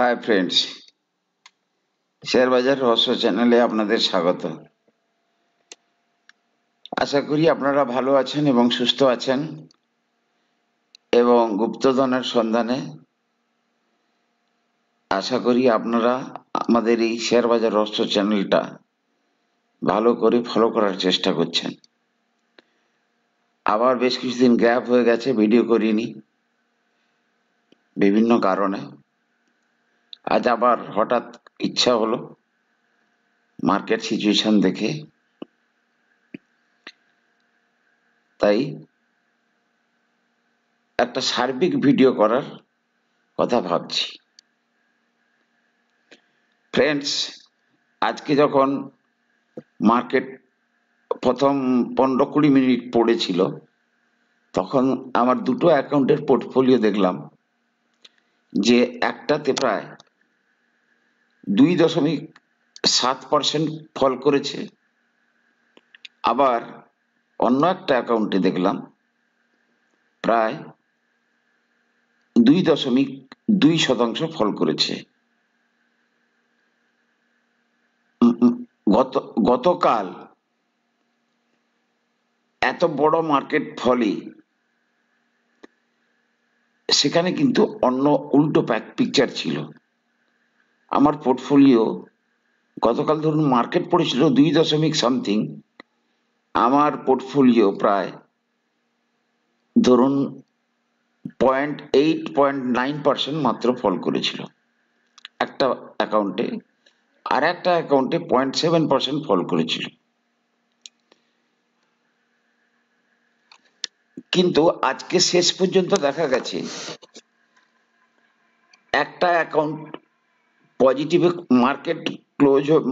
Hi friends, share বাজার রহস্য চ্যানেলে আপনাদের স্বাগত। আশা করি আপনারা ভালো আছেন এবং সুস্থ আছেন এবং গুপ্তধনের সন্ধানে আশা করি আপনারা আমাদের এই শেয়ার বাজার রহস্য চ্যানেলটা ভালো করে ফলো করার চেষ্টা করছেন। আবার বেশ কিছুদিন গ্যাপ হয়ে গেছে, ভিডিও করিনি বিভিন্ন কারণে। আজ আবার হঠাৎ ইচ্ছা হলো মার্কেট সিচুয়েশন দেখে, তাই একটা সার্বিক ভিডিও করার কথা ভাবছি। ফ্রেন্ডস, আজকে যখন মার্কেট প্রথম 15-20 মিনিট পড়েছিল, তখন আমার দুটো অ্যাকাউন্টের পোর্টফোলিও দেখলাম যে একটাতে প্রায় 2.7% ফল করেছে, আবার অন্য একটা অ্যাকাউন্টে দেখলাম প্রায় 2.2% ফল করেছে। গতকাল এত বড় মার্কেট ফলে সেখানে কিন্তু অন্য উল্টো পিকচার ছিল। আমার পোর্টফোলিও গতকাল ধরুন মার্কেট পড়েছিল 2.something, আমার পোর্টফোলিও প্রায় ধরুন 0.9% মাত্র ফল করেছিল একটা অ্যাকাউন্টে, আর একটা অ্যাকাউন্টে 0.7% ফল করেছিল। কিন্তু আজকে শেষ পর্যন্ত দেখা গেছে একটা অ্যাকাউন্ট পজিটিভে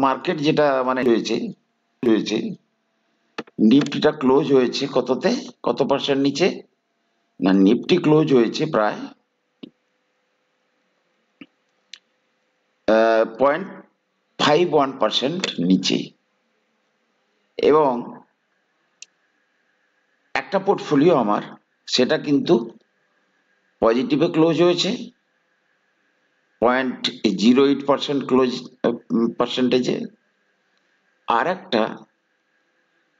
মার্কেট যেটা মানে হয়েছে নিফটিটা ক্লোজ হয়েছে কত পার্সেন্ট নিচে না, নিফটি ক্লোজ হয়েছে প্রায় 0.51% নিচে, এবং একটা পোর্টফোলিও আমার সেটা কিন্তু পজিটিভে ক্লোজ হয়েছে 0.08% ক্লোজ পার্সেন্টেজে, আর একটা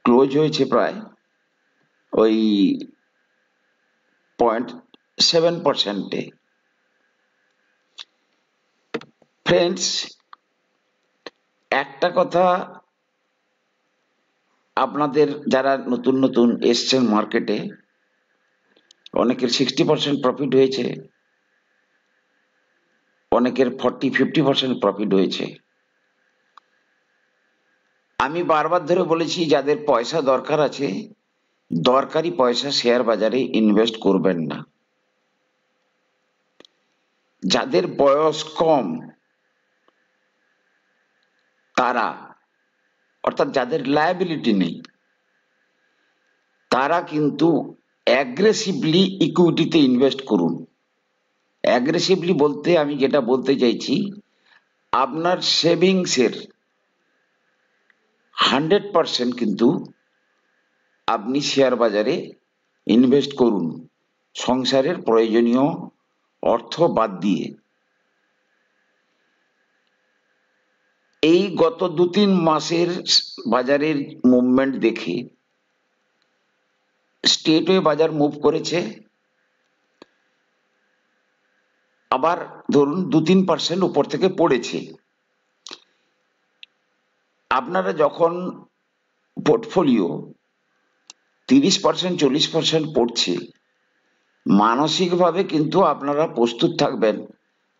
ক্লোজ হয়েছে প্রায় ওই 0.7%-এ। ফ্রেন্ডস, একটা কথা আপনাদের যারা নতুন নতুন এসছেন মার্কেটে, অনেকের 60% প্রফিট হয়েছে, অনেকের 40-50% প্রফিট হয়েছে। আমি বারবার ধরে বলেছি, যাদের পয়সা দরকার আছে, দরকারি পয়সা শেয়ার বাজারে ইনভেস্ট করবেন না। যাদের বয়স কম তারা, অর্থাৎ যাদের লায়াবিলিটি নেই, তারা কিন্তু অ্যাগ্রেসিভলি ইকুইটিতে ইনভেস্ট করুন। অ্যাগ্রেসিভলি বলতে আমি যেটা বলতে চাইছি, আপনার সেভিংসের 100% কিন্তু আপনি শেয়ার বাজারে ইনভেস্ট করুন, সংসারের প্রয়োজনীয় অর্থ বাদ দিয়ে। এই গত 2-3 মাসের বাজারের মুভমেন্ট দেখে স্টেটওয়ে বাজার মুভ করেছে, আবার ধরুন 2-3% উপর থেকে পড়েছে। আপনারা যখন পোর্টফোলিও 30% 40% পড়ছে, মানসিকভাবে কিন্তু আপনারা প্রস্তুত থাকবেন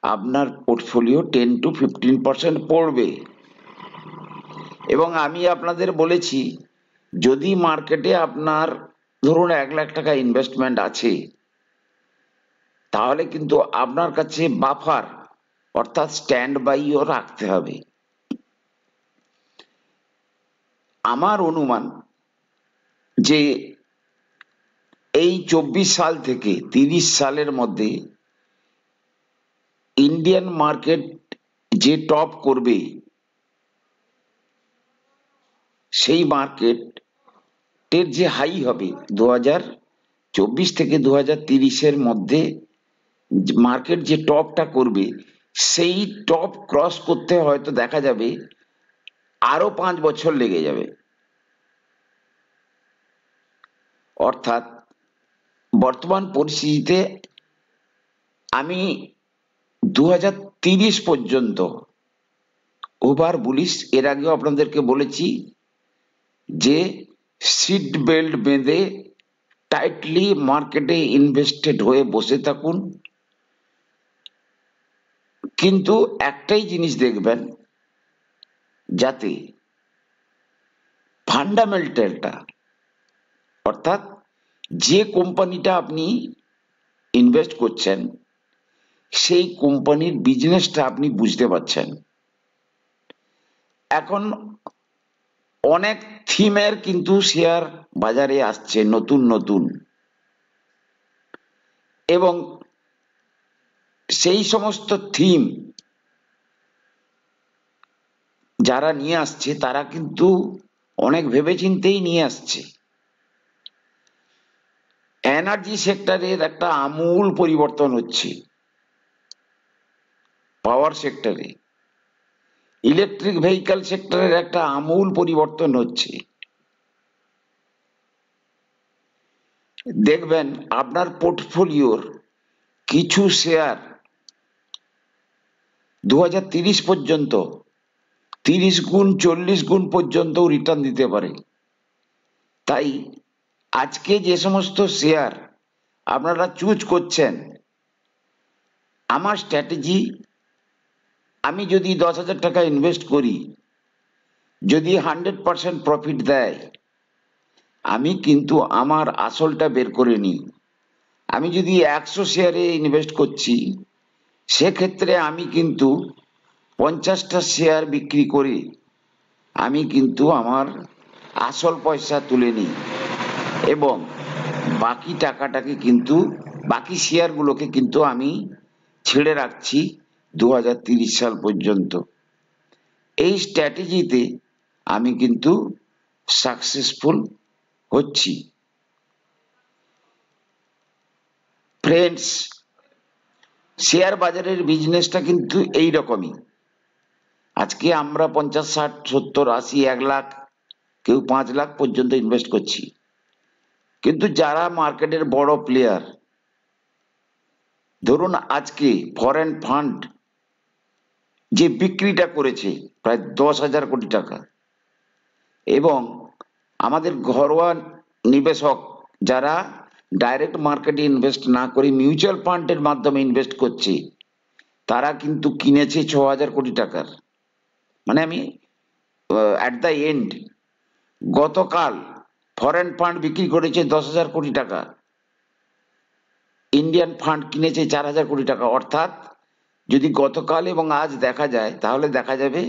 আপনার পোর্টফোলিও 10-15% পড়বে। এবং আমি আপনাদের বলেছি, যদি মার্কেটে আপনার ধরুন 1 লাখ টাকা ইনভেস্টমেন্ট আছে, তাহলে কিন্তু আপনার কাছে বাফার অর্থাৎ স্ট্যান্ড বাইও রাখতে হবে। আমার অনুমান যে এই 24 সাল থেকে 30 সালের মধ্যে ইন্ডিয়ান মার্কেট যে টপ করবে, সেই মার্কেটের যে হাই হবে 2024 থেকে 2030-এর মধ্যে, মার্কেট যে টপটা করবে সেই টপ ক্রস করতে হয়তো দেখা যাবে আরো 5 বছর লেগে যাবে। অর্থাৎ বর্তমান পরিস্থিতিতে আমি 2030 পর্যন্ত ওভার বুলিশ। এর আগেও আপনাদেরকে বলেছি যে সিট বেল্ট বেঁধে টাইটলি মার্কেটে ইনভেস্টেড হয়ে বসে থাকুন। কিন্তু একটাই জিনিস দেখবেন, যাতে ফান্ডামেন্টালটা, অর্থাৎ যে কোম্পানিটা আপনি ইনভেস্ট করছেন সেই কোম্পানির বিজনেসটা আপনি বুঝতে পারছেন। এখন অনেক থিমের কিন্তু শেয়ার বাজারে আসছে নতুন নতুন, এবং সেই সমস্ত থিম যারা নিয়ে আসছে তারা কিন্তু অনেক ভেবেচিন্তেই নিয়ে আসছে। এনার্জি সেক্টরের একটা আমূল পরিবর্তন হচ্ছে, পাওয়ার সেক্টরে, ইলেকট্রিক ভেহিকল সেক্টরের একটা আমূল পরিবর্তন হচ্ছে। দেখবেন আপনার পোর্টফোলিওর কিছু শেয়ার 2030 পর্যন্ত 30 গুণ 40 গুণ পর্যন্ত রিটার্ন দিতে পারে। তাই আজকে যে সমস্ত শেয়ার আপনারা চুজ করছেন, আমার স্ট্র্যাটেজি, আমি যদি 10,000 টাকা ইনভেস্ট করি, যদি 100% প্রফিট দেয়, আমি কিন্তু আমার আসলটা বের করে নিই। আমি যদি 100 শেয়ারে ইনভেস্ট করছি, সেক্ষেত্রে আমি কিন্তু 50টা শেয়ার বিক্রি করে আমি কিন্তু আমার আসল পয়সা তুলে নিই, এবং বাকি টাকাটাকে কিন্তু, বাকি শেয়ারগুলোকে কিন্তু আমি ছেড়ে রাখছি 2030 সাল পর্যন্ত। এই স্ট্র্যাটেজিতে আমি কিন্তু সাকসেসফুল হচ্ছি। ফ্রেন্ডস, শেয়ার বাজারের বিজনেসটা কিন্তু এই রকমই। আজকে আমরা 50, 60, 70, 80, 1 লাখ, কেউ 5 লাখ পর্যন্ত ইনভেস্ট করছি। কিন্তু যারা মার্কেটের বড় প্লেয়ার, ধরুন আজকে ফরেন ফান্ড যে বিক্রিটা করেছে প্রায় 10,000 কোটি টাকা, এবং আমাদের ঘরোয়া নিবেশক যারা ডাইরেক্ট মার্কেটে ইনভেস্ট না করে মিউচুয়াল ফান্ডের মাধ্যমে ইনভেস্ট করছে, তারা কিন্তু কিনেছে 6,000 কোটি টাকার। মানে আমি অ্যাট দ্য এন্ড, গতকাল ফরেন ফান্ড বিক্রি করেছে 10,000 কোটি টাকা, ইন্ডিয়ান ফান্ড কিনেছে 4,000 কোটি টাকা। অর্থাৎ যদি গতকাল এবং আজ দেখা যায়, তাহলে দেখা যাবে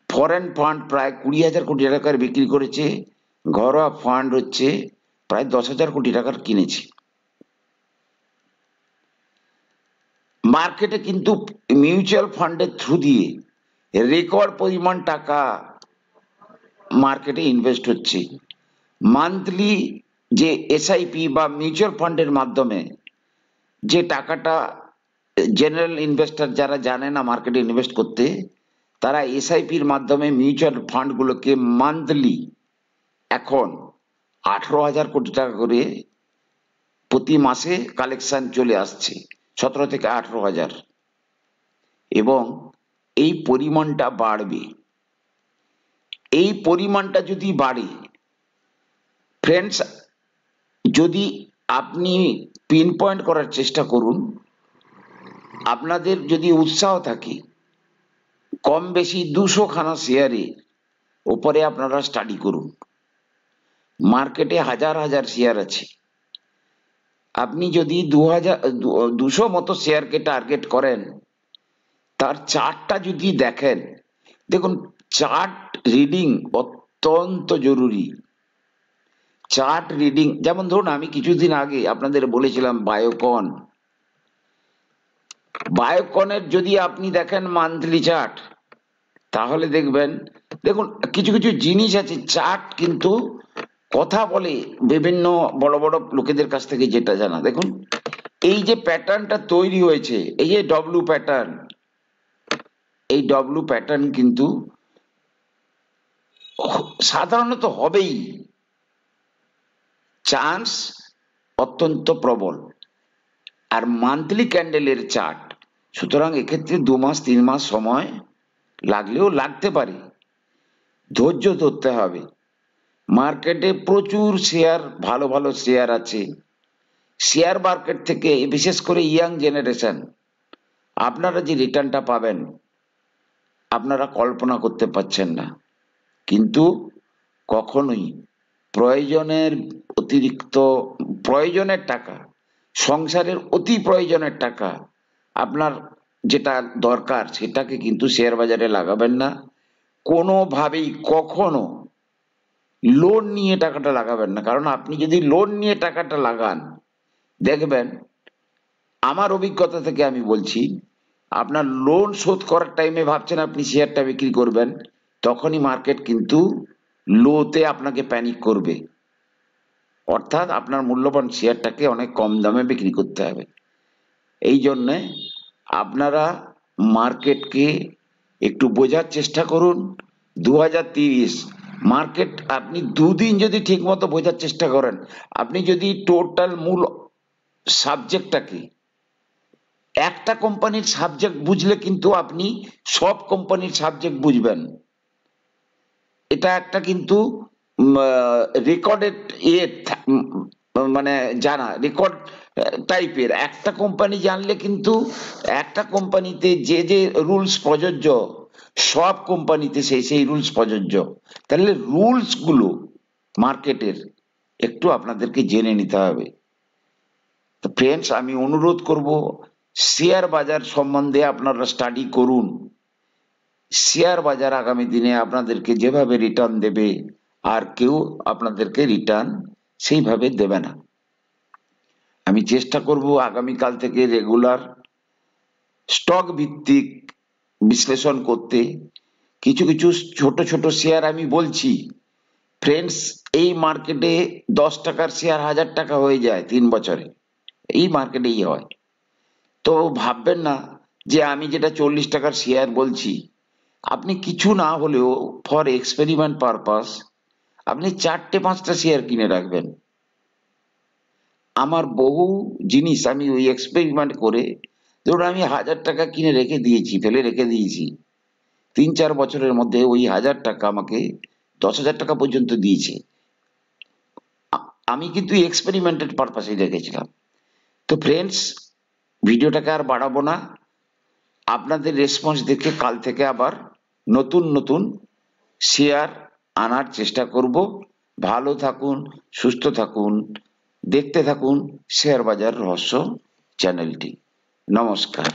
ফরেন ফান্ড প্রায় 20,000 কোটি টাকার বিক্রি করেছে, ঘরোয়া ফান্ড হচ্ছে প্রায় 10,000 কোটি টাকার কিনেছে। মার্কেটে কিন্তু মিউচুয়াল ফান্ডের থ্রু দিয়ে রেকর্ড পরিমাণ টাকা মার্কেটে ইনভেস্ট হচ্ছে। মান্থলি যে এসআইপি বা মিউচুয়াল ফান্ডের মাধ্যমে যে টাকাটা, জেনারেল ইনভেস্টর যারা জানে না মার্কেটে ইনভেস্ট করতে, তারা এসআইপির মাধ্যমে মিউচুয়াল ফান্ডগুলোকে মান্থলি এখন 18,000 কোটি টাকা করে প্রতি মাসে কালেকশন চলে আসছে, 17 থেকে 18,000, এবং এই পরিমাণটা বাড়বে। এই পরিমাণটা যদি বাড়ে ফ্রেন্ডস, যদি আপনি পিন পয়েন্ট করার চেষ্টা করুন, আপনাদের যদি উৎসাহ থাকে, কম বেশি 200 খানা শেয়ারে ওপরে আপনারা স্টাডি করুন। মার্কেটে হাজার হাজার শেয়ার আছে, আপনি যদি 200 মতো শেয়ারকে টার্গেট করেন, তার চার্টটা যদি দেখেন, দেখুন চার্ট রিডিং অত্যন্ত জরুরি। চার্ট রিডিং, যেমন ধরুন আমি কিছুদিন আগে আপনাদের বলেছিলাম বায়োকনের যদি আপনি দেখেন মান্থলি চার্ট, তাহলে দেখবেন, দেখুন কিছু কিছু জিনিস আছে, চার্ট কিন্তু কথা বলে বিভিন্ন বড় বড় লোকেদের কাছ থেকে যেটা জানা। দেখুন এই যে প্যাটার্নটা তৈরি হয়েছে, এই যে ডব্লু প্যাটার্ন, এই ডব্লু প্যাটার্ন কিন্তু সাধারণত হবেই, চান্স অত্যন্ত প্রবল। আর মান্থলি ক্যান্ডেলের চার্ট, সুতরাং এক্ষেত্রে 2 মাস 3 মাস সময় লাগলেও লাগতে পারে, ধৈর্য ধরতে হবে। মার্কেটে প্রচুর শেয়ার, ভালো ভালো শেয়ার আছে। শেয়ার মার্কেট থেকে বিশেষ করে ইয়াং জেনারেশন, আপনারা যে রিটার্নটা পাবেন আপনারা কল্পনা করতে পারছেন না। কিন্তু কখনোই প্রয়োজনের অতিরিক্ত, প্রয়োজনের টাকা, সংসারের অতি প্রয়োজনের টাকা, আপনার যেটা দরকার সেটাকে কিন্তু শেয়ার বাজারে লাগাবেন না কোনোভাবেই। কখনো লোন নিয়ে টাকাটা লাগাবেন না, কারণ আপনি যদি লোন নিয়ে টাকাটা লাগান, দেখবেন, আমার অভিজ্ঞতা থেকে আমি বলছি, আপনার লোন শোধ করার টাইমে ভাবছেন আপনি শেয়ারটা বিক্রি করবেন, তখনই মার্কেট কিন্তু লোতে আপনাকে প্যানিক করবে, অর্থাৎ আপনার মূল্যবান শেয়ারটাকে অনেক কম দামে বিক্রি করতে হবে। এই জন্যে আপনারা মার্কেটকে একটু বোঝার চেষ্টা করুন। 2030 মার্কেট আপনি দুদিন যদি ঠিক মতো বোঝার চেষ্টা করেন, আপনি যদি টোটাল মূল সাবজেক্টটাকে, একটা কোম্পানির সাবজেক্ট বুঝলে কিন্তু আপনি সব কোম্পানির সাবজেক্ট বুঝবেন। এটা একটা কিন্তু রেকর্ডেড ইয়ে, মানে জানা রেকর্ড টাইপের। একটা কোম্পানি জানলে কিন্তু একটা কোম্পানিতে যে যে রুলস প্রযোজ্য, সব কোম্পানিতে সেই সেই রুলস প্রযোজ্য। তাহলে রুলস গুলো মার্কেটের একটু আপনাদেরকে জেনে নিতে হবে। তো ফ্রেন্ডস, আমি অনুরোধ করব, শেয়ার বাজার সম্বন্ধে আপনারা স্টাডি করুন। শেয়ার বাজার আগামী দিনে আপনাদেরকে যেভাবে রিটার্ন দেবে, আর কেউ আপনাদেরকে রিটার্ন সেইভাবে দেবে না। আমি চেষ্টা করব আগামীকাল থেকে রেগুলার স্টক ভিত্তিক বিশ্লেষণ করতে। কিছু কিছু ছোট ছোট শেয়ার আমি বলছি ফ্রেন্ডস, এই মার্কেটে 10 টাকার শেয়ার 1000 টাকা হয়ে যায় 3 বছরে, এই মার্কেটেই হয়। তো ভাববেন না যে আমি যেটা 40 টাকার শেয়ার বলছি, আপনি কিছু না হলেও ফর এক্সপেরিমেন্ট পারপাস আপনি 4টে 5টা শেয়ার কিনে রাখবেন। আমার বহু জিনিস আমি ওই এক্সপেরিমেন্ট করে, ধরুন আমি 1000 টাকা কিনে রেখে দিয়েছি, ফেলে রেখে দিয়েছি, 3-4 বছরের মধ্যে ওই 1000 টাকা আমাকে 10,000 টাকা পর্যন্ত দিয়েছে। আমি কিন্তু এক্সপেরিমেন্টের পারপাসে রেখেছিলাম। তো ফ্রেন্ডস, ভিডিওটাকে আর বাড়াবো না। আপনাদের রেসপন্স দেখে কাল থেকে আবার নতুন নতুন শেয়ার আনার চেষ্টা করব। ভালো থাকুন, সুস্থ থাকুন, দেখতে থাকুন শেয়ার বাজার রহস্য চ্যানেলটি। নমস্কার।